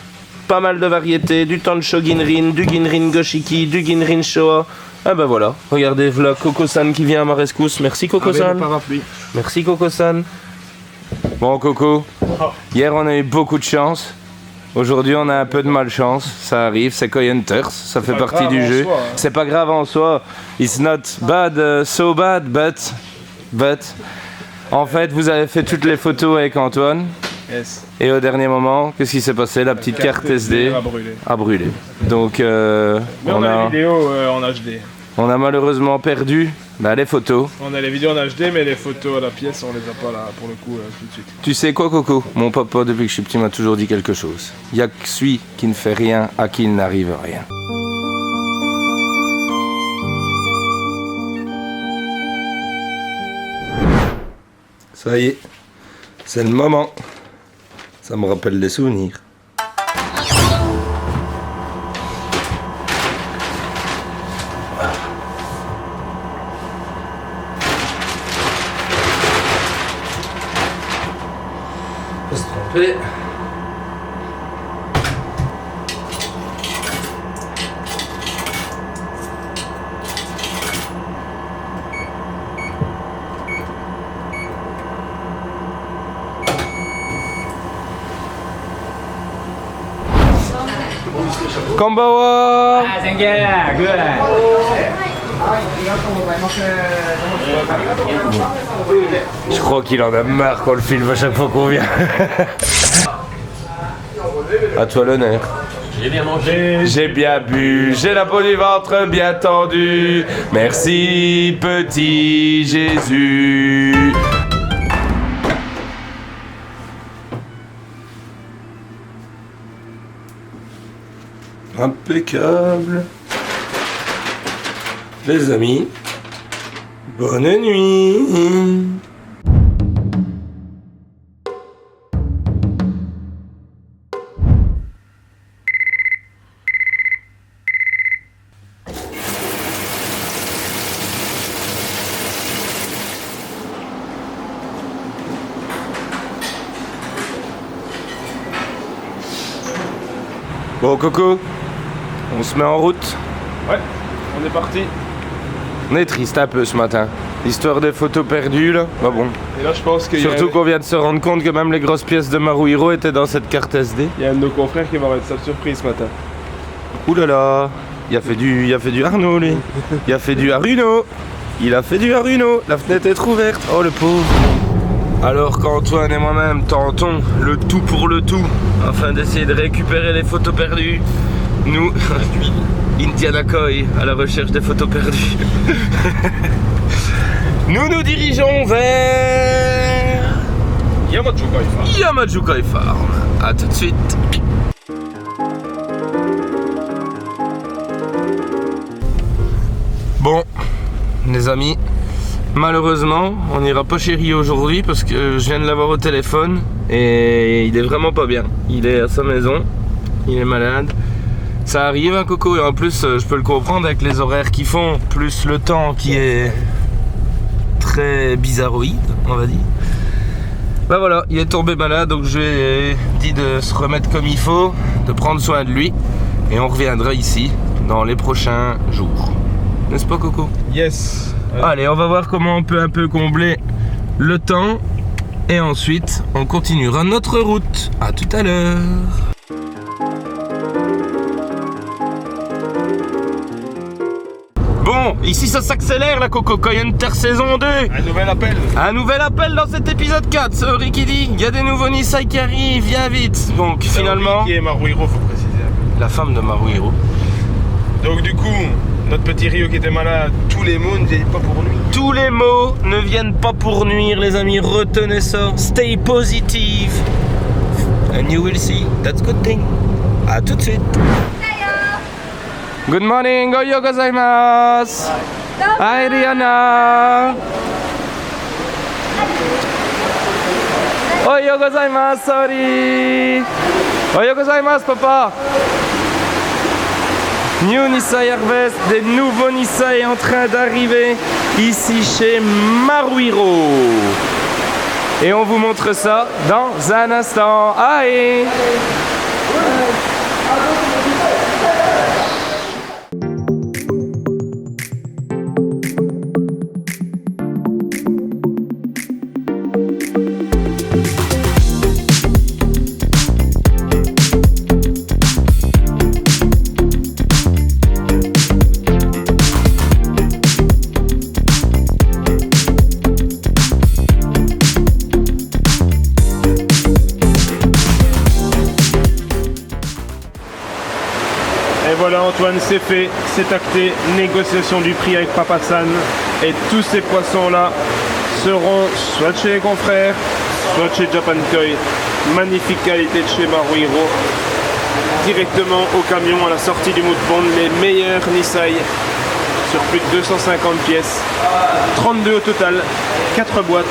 Pas mal de variétés, du Tansho Ginrin, du Ginrin Goshiki, du Ginrin Showa. Ah ben voilà, regardez, voilà Coco-san qui vient à ma rescousse. Merci Coco-san. Merci Coco-san. Bon Coco, hier on a eu beaucoup de chance. Aujourd'hui on a un peu de malchance. Ça arrive, c'est Koi Hunters, ça fait partie du jeu. C'est pas grave en soi. It's not bad, so bad, but... En fait, vous avez fait toutes les photos avec Antoine. Yes. Et au dernier moment, qu'est-ce qui s'est passé? La petite carte SD a brûlé. Donc, mais on a les vidéos en HD. On a malheureusement perdu les photos. On a les vidéos en HD, mais les photos à la pièce, on les a pas là pour le coup tout de suite. Tu sais quoi, Coco? Mon papa, depuis que je suis petit, m'a toujours dit quelque chose. Il n'y a que celui qui ne fait rien à qui il n'arrive rien. Ça y est, c'est le moment. Ça me rappelle des souvenirs. Faut se tromper. Konbanwa. Je crois qu'il en a marre qu'on le filme à chaque fois qu'on vient. À toi l'honneur. J'ai bien mangé. J'ai bien bu, j'ai la peau du ventre bien tendue. Merci petit Jésus. Impeccable. Les amis, bonne nuit. Bon Coco, on se met en route. Ouais, on est parti. On est triste un peu ce matin. L'histoire des photos perdues là, bah bon. Et là je pense qu'il Surtout qu'on vient de se rendre compte que même les grosses pièces de Maruhiro étaient dans cette carte SD. Il y a un de nos confrères qui va avoir sa surprise ce matin. Ouh là là, il a fait du Arnaud lui. Il a fait du Haruno. Il a fait du Haruno. La fenêtre est ouverte. Oh le pauvre. Alors qu'Antoine et moi-même tentons le tout pour le tout afin d'essayer de récupérer les photos perdues, nous, Indiana Koi, à la recherche des photos perdues, nous dirigeons vers Yamaju Koi Farm. A tout de suite. Bon, les amis, malheureusement, on n'ira pas chez Rio aujourd'hui parce que je viens de l'avoir au téléphone et il est vraiment pas bien. Il est à sa maison, il est malade. Ça arrive hein, Coco, et en plus je peux le comprendre avec les horaires qu'ils font, plus le temps qui est très bizarroïde, on va dire. Bah voilà, il est tombé malade, donc je lui ai dit de se remettre comme il faut, de prendre soin de lui. Et on reviendra ici dans les prochains jours. N'est-ce pas, Coco? Yes. Allez, on va voir comment on peut un peu combler le temps. Et ensuite, on continuera notre route. À tout à l'heure. Bon, ici ça s'accélère la Coco, quand il y a une saison 2. Un nouvel appel. Un nouvel appel dans cet épisode 4. C'est Ricky dit, il y a des nouveaux Nissan qui arrivent, viens vite. Donc finalement, Qui est Maruhiro, faut préciser. la femme de Maruhiro. Donc du coup, notre petit Rio qui était malade, tous les mots ne viennent pas pour lui. Tous les mots ne viennent pas pour nuire, les amis. Retenez ça. Stay positive. And you will see. That's good thing. À tout de suite. Good morning. Oyo gozaimasu. Hi, Rihanna. Oyo gozaimasu. Sorry. Oyo gozaimasu, papa. New Nissan Harvest, des nouveaux Nissan est en train d'arriver ici chez Maruhiro. Et on vous montre ça dans un instant. Allez! Et voilà, Antoine, c'est fait, c'est acté, négociation du prix avec Papa San. Et tous ces poissons-là seront soit chez les confrères, soit chez Japan Koi. Magnifique qualité de chez Maruhiro. Directement au camion à la sortie du Mood-Pond, les meilleurs Nissan sur plus de 250 pièces. 32 au total, 4 boîtes.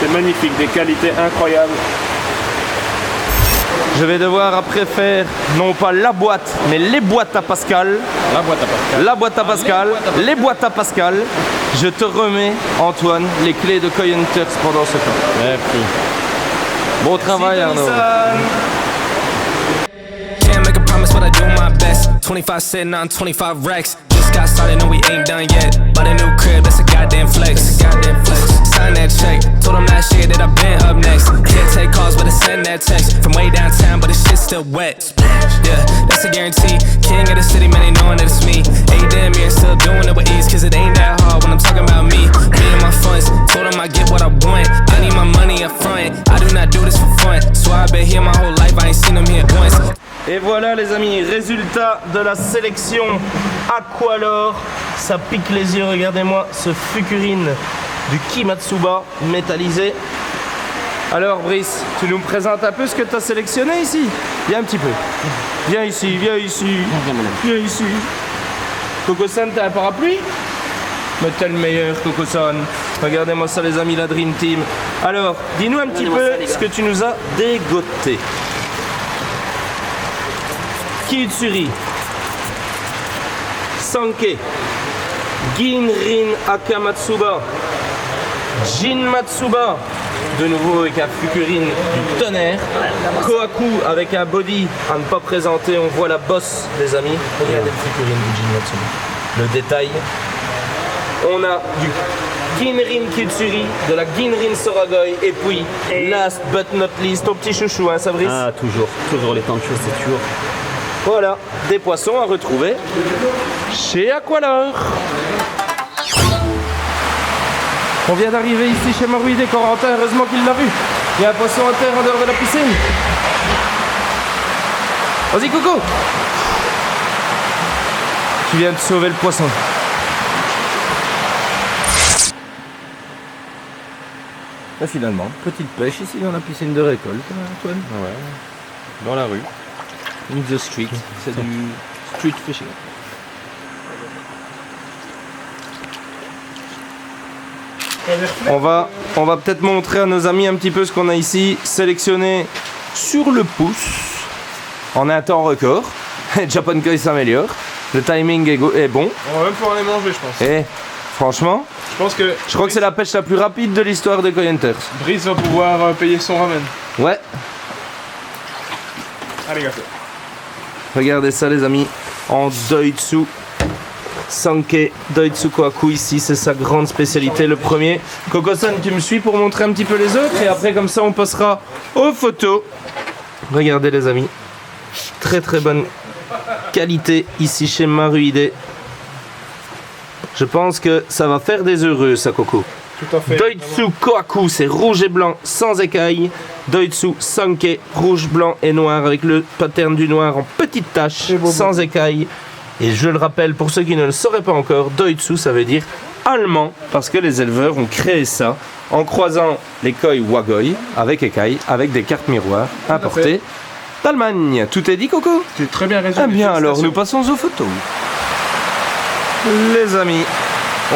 C'est magnifique, des qualités incroyables. Je vais devoir après faire non pas la boîte, mais les boîtes à Pascal. La boîte à Pascal. La boîte à Pascal, les boîtes à Pascal. Je te remets, Antoine, les clés de Koi Hunters pendant ce temps. Merci. Bon travail, Arnaud. Can't make a promise, but I do my best. 25 sitting on 25 racks. Just got started, no, we ain't done yet. But a new crib, that's a goddamn flex. Sign that check. Told them last year that I've been up next. Can't take calls, but I send that text from way downtown, but the shit's still wet. Yeah, that's a guarantee. King of the city, man, they knowing that it's me. Ain't damn near still doing it with ease, cause it ain't that hard when I'm talking about me. Me and my funds, told them I get what I want. I need my money up front. I do not do this for fun. So I've been here my whole life, I ain't seen them here once. Et voilà les amis, résultat de la sélection Aqualor. Ça pique les yeux, regardez-moi ce Fukurin du Kimatsuba métallisé. Alors Brice, tu nous présentes un peu ce que tu as sélectionné ici? Viens un petit peu. Viens ici, viens ici. Viens ici. Coco-san, t'as un parapluie? Mais t'es le meilleur, Coco-san. Regardez-moi ça les amis, la Dream Team. Alors, dis-nous un petit peu ce que tu nous as dégoté. Kitsuri, Sanke, Ginrin Akamatsuba, Jin Matsuba, de nouveau avec un Fukurin du tonnerre, Kohaku avec un body à ne pas présenter, on voit la bosse des amis, regardez le Fukurin du Jin Matsuba, le détail. On a du Ginrin Kitsuri, de la Ginrin Soragoi, et puis, last but not least, ton petit chouchou, hein Fabrice? Ah, toujours les temps de choses, c'est toujours. Voilà, des poissons à retrouver chez Aqualor. On vient d'arriver ici chez Maruhiro et Corentin, heureusement qu'il l'a vu. Il y a un poisson à terre en dehors de la piscine. Vas-y Coco. Tu viens de sauver le poisson. Et finalement, petite pêche ici dans la piscine de récolte, Antoine. Ouais, dans la rue. In the street, c'est du street fishing. On va peut-être montrer à nos amis un petit peu ce qu'on a ici sélectionné sur le pouce en un temps record. Japan Koi s'améliore, le timing est bon. On va même pouvoir les manger, je pense. Et franchement, Je pense que... Je crois que c'est la pêche la plus rapide de l'histoire des Koi Hunters. Brice va pouvoir payer son ramen. Ouais. Arigato. Regardez ça les amis. En Doitsu Sanke Doitsu Kohaku ici, c'est sa grande spécialité. Le premier. Coco-san, tu me suis pour montrer un petit peu les autres et après comme ça on passera aux photos. Regardez les amis. Très très bonne qualité ici chez Maruide. Je pense que ça va faire des heureux ça Coco. Tout à fait. Doitsu Kohaku, c'est rouge et blanc sans écailles. Doitsu Sanke, rouge, blanc et noir avec le pattern du noir en petites taches, sans écailles. Et je le rappelle pour ceux qui ne le sauraient pas encore, Doitsu ça veut dire allemand parce que les éleveurs ont créé ça en croisant les koi Wagoi avec écailles, avec des cartes miroirs importées d'Allemagne. Tout est dit Coco? C'est très bien résumé. Eh bien alors nous passons aux photos. Les amis,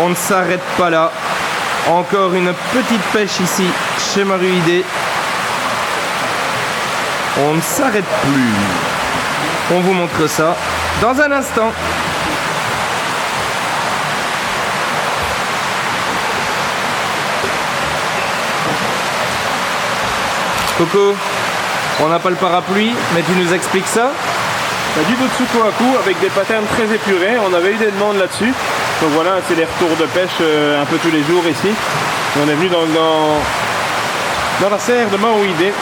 on ne s'arrête pas là. Encore une petite pêche ici chez Maruide. On ne s'arrête plus. On vous montre ça dans un instant. Coco, on n'a pas le parapluie, mais tu nous expliques ça? Du Doitsu Kohaku avec des patterns très épurés. On avait eu des demandes là-dessus. Donc voilà, c'est les retours de pêche un peu tous les jours ici. Et on est venu dans la serre de Maruide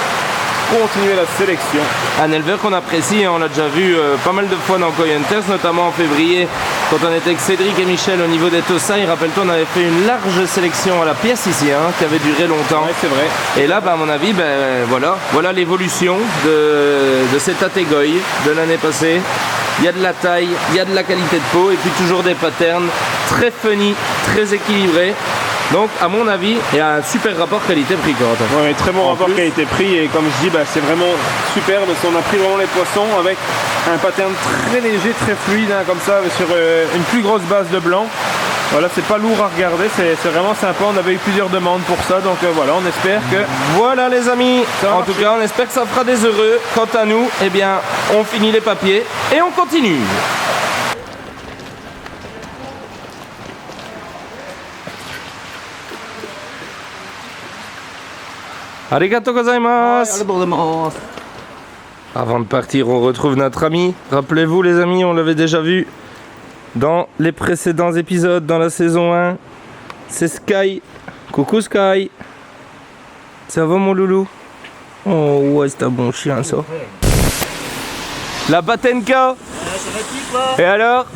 continuer la sélection. Un éleveur qu'on apprécie, on l'a déjà vu pas mal de fois dans Koi Hunters, notamment en février quand on était avec Cédric et Michel au niveau des Tosai. Rappelle-toi, on avait fait une large sélection à la pièce ici, qui avait duré longtemps. Ouais, c'est vrai. Et là, à mon avis, voilà l'évolution de cet Ategoi de l'année passée. Il y a de la taille, il y a de la qualité de peau et puis toujours des patterns très funny, très équilibrés. Donc à mon avis, il y a un super rapport qualité-prix. Ouais, très bon rapport qualité-prix et comme je dis, c'est vraiment super parce qu'on a pris vraiment les poissons avec un pattern très léger, très fluide, comme ça, sur une plus grosse base de blanc. Voilà, c'est pas lourd à regarder, c'est vraiment sympa. On avait eu plusieurs demandes pour ça, donc voilà, on espère que... Voilà les amis, en tout cas on espère que ça fera des heureux. Quant à nous, eh bien, on finit les papiers et on continue. Arigato gozaimasu. Avant de partir, on retrouve notre ami. Rappelez-vous les amis, on l'avait déjà vu dans les précédents épisodes, dans la saison 1. C'est Sky. Coucou Sky. Ça va mon loulou? Oh ouais, c'est un bon chien ça. La Batenka. Et alors?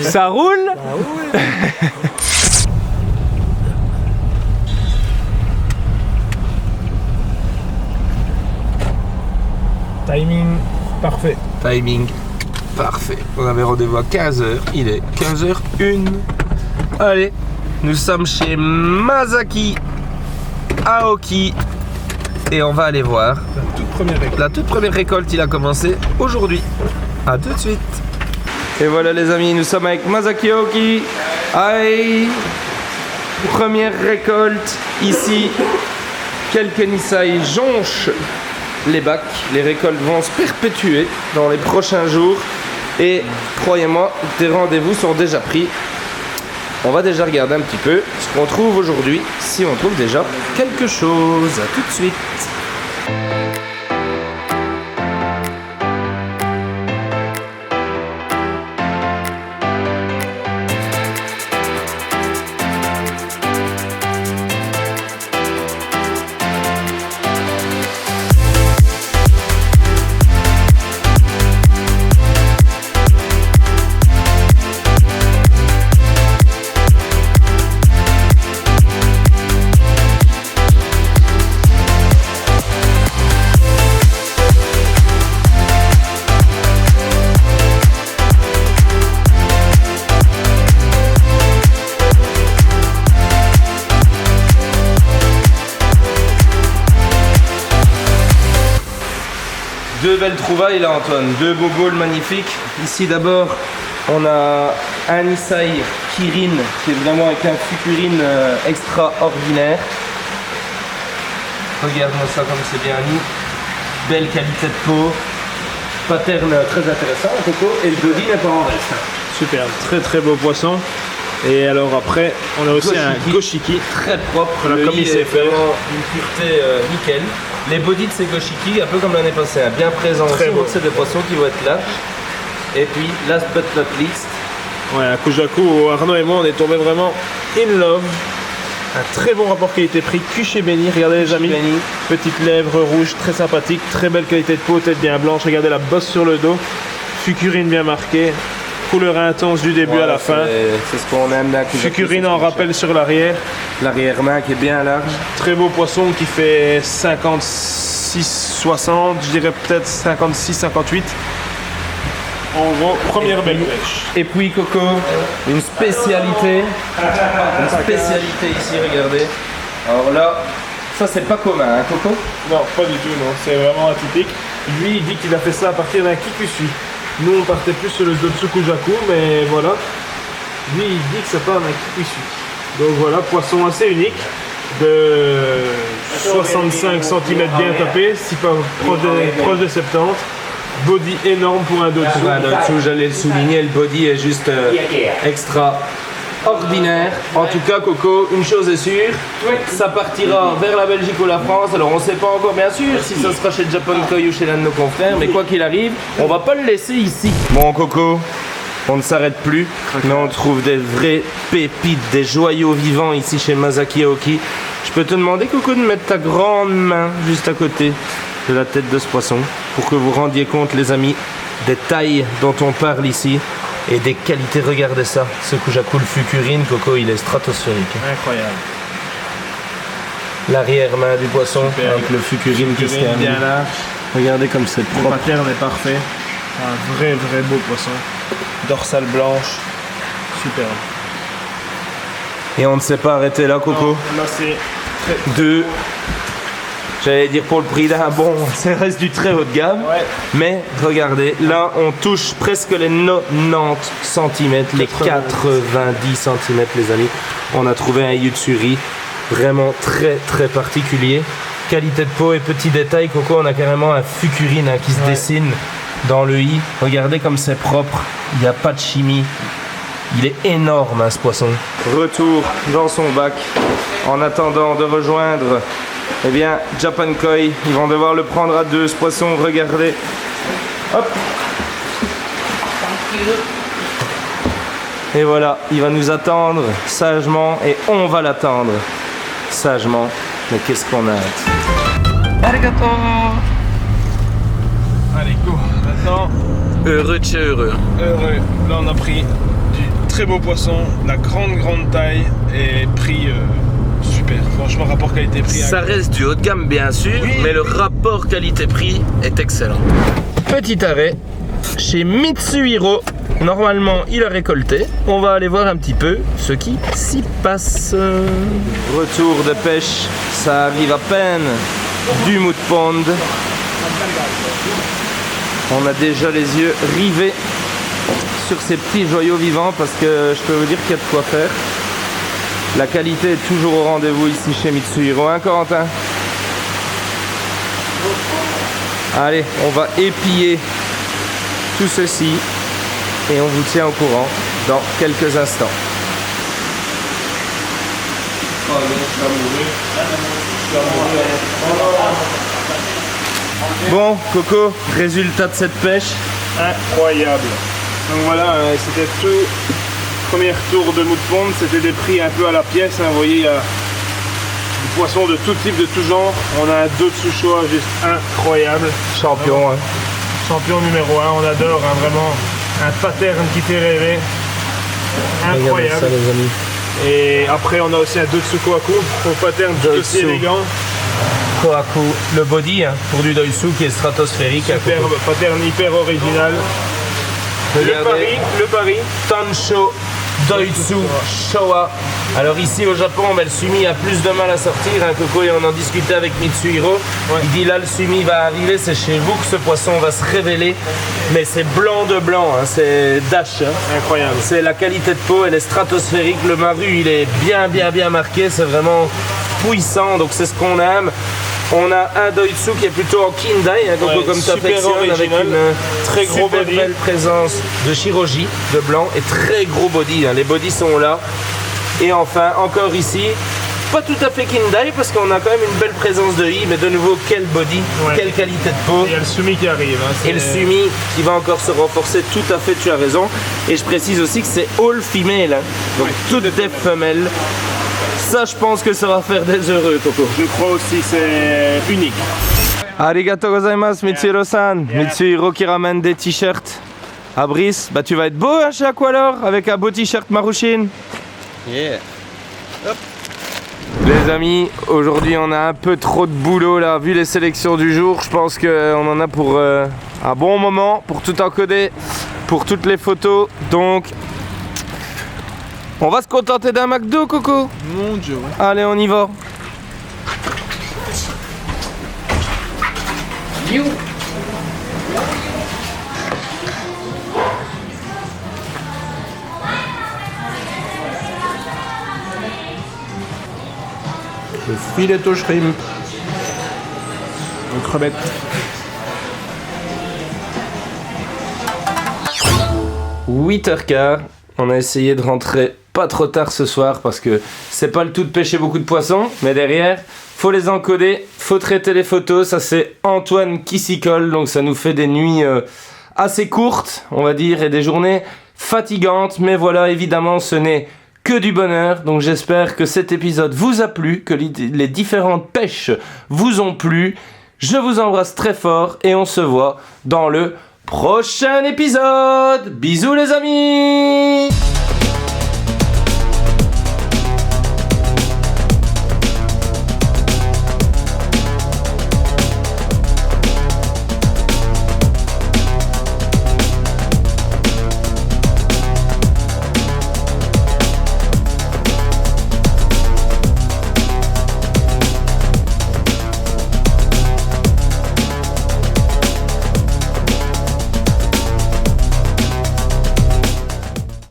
Ça roule? Timing parfait. Timing parfait. On avait rendez-vous à 15h. Il est 15h01. Allez, nous sommes chez Masaki Aoki. Et on va aller voir la toute première récolte. Il a commencé aujourd'hui. A tout de suite. Et voilà les amis, nous sommes avec Masaki Aoki. Aïe. Première récolte ici. Quelques Nisai jonchent les bacs. Les récoltes vont se perpétuer dans les prochains jours. Et croyez-moi, des rendez-vous sont déjà pris. On va déjà regarder un petit peu ce qu'on trouve aujourd'hui, si on trouve déjà quelque chose. A tout de suite. Deux belles trouvailles là Antoine, deux beaux bowls magnifiques. Ici d'abord on a un Nisai Kirin qui est vraiment avec un fukurine extraordinaire. Regarde-moi ça comme c'est bien mis. Belle qualité de peau. Pattern très intéressant Coco et le body n'est pas en reste. Super, très très beau poisson. Et alors après, on a aussi un goshiki. Très propre. Voilà, Le comme il i sait est faire. vraiment une pureté nickel. Les bodies de ces goshiki, un peu comme l'année passée, hein, bien présents Très aussi. beau. Donc c'est des poissons qui vont être là. Et puis, last but not least, Ouais, à Kujaku, Arnaud et moi, on est tombés vraiment in love. Un très bon rapport qualité-prix, cuché béni, regardez les amis. béni. Petites lèvres rouges, très sympathique, très belle qualité de peau, tête bien blanche, regardez la bosse sur le dos, fucurine bien marquée, couleur intense du début à la fin. C'est ce qu'on aime là. Fucurine en rappel sur l'arrière, L'arrière-main qui est bien large. très beau poisson qui fait 56-60, je dirais peut-être 56-58. En gros, première belle pêche. Et puis Coco, une spécialité. Une spécialité ici, regardez. Alors là, ça c'est pas commun, hein Coco? Non, pas du tout, non, c'est vraiment atypique. Lui, il dit qu'il a fait ça à partir d'un kikusu. Nous, on partait plus sur le Dotsukujaku, mais voilà. Lui, il dit que ça part d'un kikusu. Donc voilà, poisson assez unique, de 65 cm bien tapé, si pas proche de 70. Body énorme pour un Dotsu. Dessous, j'allais le souligner, le body est juste extraordinaire. En tout cas, Coco, une chose est sûre, ça partira vers la Belgique ou la France. Alors, on ne sait pas encore, bien sûr, si ça sera chez Japan Koi ou chez l'un de nos confrères, mais quoi qu'il arrive, on va pas le laisser ici. Bon, Coco, on ne s'arrête plus, mais on trouve des vraies pépites, des joyaux vivants ici chez Masaki Aoki. Je peux te demander, Coco, de mettre ta grande main juste à côté de la tête de ce poisson pour que vous rendiez compte, les amis, des tailles dont on parle ici et des qualités. Regardez ça, ce Kujaku, le fucurine, Coco, il est stratosphérique. Incroyable. L'arrière-main du poisson Super. avec le fucurine qui se Fucurine bien termine. large. Regardez comme c'est Le propre. pattern est parfait. Un vrai beau poisson. Dorsale blanche. Superbe. Et on ne s'est pas arrêté là, Coco. Là, c'est Deux. J'allais dire pour le prix d'un bon, ça reste du très haut de gamme. Ouais. Mais regardez, là on touche presque les 90 cm, les 90 cm les amis. On a trouvé un Yutsuri vraiment très particulier. Qualité de peau et petits détails, Coco, on a carrément un fucurine qui se dessine dans le i. Regardez comme c'est propre, il n'y a pas de chimie. Il est énorme ce poisson. Retour dans son bac en attendant de rejoindre eh bien Japan Koi. Ils vont devoir le prendre à deux ce poisson, regardez. Hop. Et voilà, il va nous attendre sagement et on va l'attendre sagement. Mais qu'est-ce qu'on a hâte. Arigato. Allez, go. Maintenant, Heureux de chez heureux. heureux. Là, on a pris du très beau poisson, la grande taille et prix super. Franchement, rapport qualité-prix. Ça reste du haut de gamme bien sûr, mais le rapport qualité-prix est excellent. Petit arrêt chez Mitsuhiro. Normalement, il a récolté. On va aller voir un petit peu ce qui s'y passe. Retour de pêche, ça arrive à peine du Mood Pond. On a déjà les yeux rivés sur ces petits joyaux vivants parce que je peux vous dire qu'il y a de quoi faire. La qualité est toujours au rendez-vous ici chez Mitsuhiro, hein Corentin? Allez, on va épier tout ceci et on vous tient au courant dans quelques instants. Bon, Coco, résultat de cette pêche. Incroyable. Donc voilà, c'était tout. Premier tour de Mood Pond, c'était des prix un peu à la pièce. Hein, vous voyez, il y a du poisson de tout type, de tout genre. On a un Dotsushoa juste incroyable. Champion, hein. Champion numéro 1, on adore, hein, vraiment un pattern qui fait rêver. Regardez Incroyable. ça, les amis. Et après, on a aussi un Dotsukohaku au pattern tout aussi Dotsu. élégant. Kohaku, le body hein, pour du Doitsu qui est stratosphérique. Superbe, pattern hyper original. Regardez. Le pari. Tansho Doitsu Showa. Alors ici au Japon, le sumi a plus de mal à sortir. Hein, Coco et on en discutait avec Mitsuhiro. Il dit là le sumi va arriver, c'est chez vous que ce poisson va se révéler. Mais c'est blanc de blanc, hein, c'est dash. Hein. Incroyable. C'est la qualité de peau, elle est stratosphérique. Le maru il est bien marqué, c'est vraiment puissant, donc c'est ce qu'on aime. On a un Doitsu qui est plutôt en Kindai, hein, Coco, Ouais, comme super t'affectionnes, avec original. une Très gros super body. belle présence de Shiroji, de blanc, et très gros body, hein. Les bodies sont là. Et enfin, encore ici, pas tout à fait Kindai, parce qu'on a quand même une belle présence de I, mais de nouveau, quel body, Ouais. quelle qualité de peau. Il y a le Sumi qui arrive. Hein, Et le Sumi qui va encore se renforcer, tout à fait, tu as raison. Et je précise aussi que c'est all female, hein. Donc toutes des femelles. Ça, je pense que ça va faire des heureux, Coco. Je crois aussi c'est unique. Arigato gozaimasu, Mitsuhiro-san. Mitsuhiro qui ramène des t-shirts à Brice. Bah, tu vas être beau, hein, chez Aqualor, avec un beau t-shirt Marushin. Yeah. Les amis, aujourd'hui on a un peu trop de boulot là, vu les sélections du jour. Je pense qu'on en a pour un bon moment, pour tout encoder, pour toutes les photos. Donc, on va se contenter d'un McDo, Coco. Mon Dieu. Allez, on y va. Le filet au shrimp. Une crevette. « 8h15, on a essayé de rentrer pas trop tard ce soir parce que c'est pas le tout de pêcher beaucoup de poissons, mais derrière, faut les encoder, faut traiter les photos, ça c'est Antoine qui s'y colle, donc ça nous fait des nuits assez courtes, on va dire, et des journées fatigantes, mais voilà, évidemment, ce n'est que du bonheur, donc j'espère que cet épisode vous a plu, que les différentes pêches vous ont plu. Je vous embrasse très fort et on se voit dans le prochain épisode. Bisous les amis.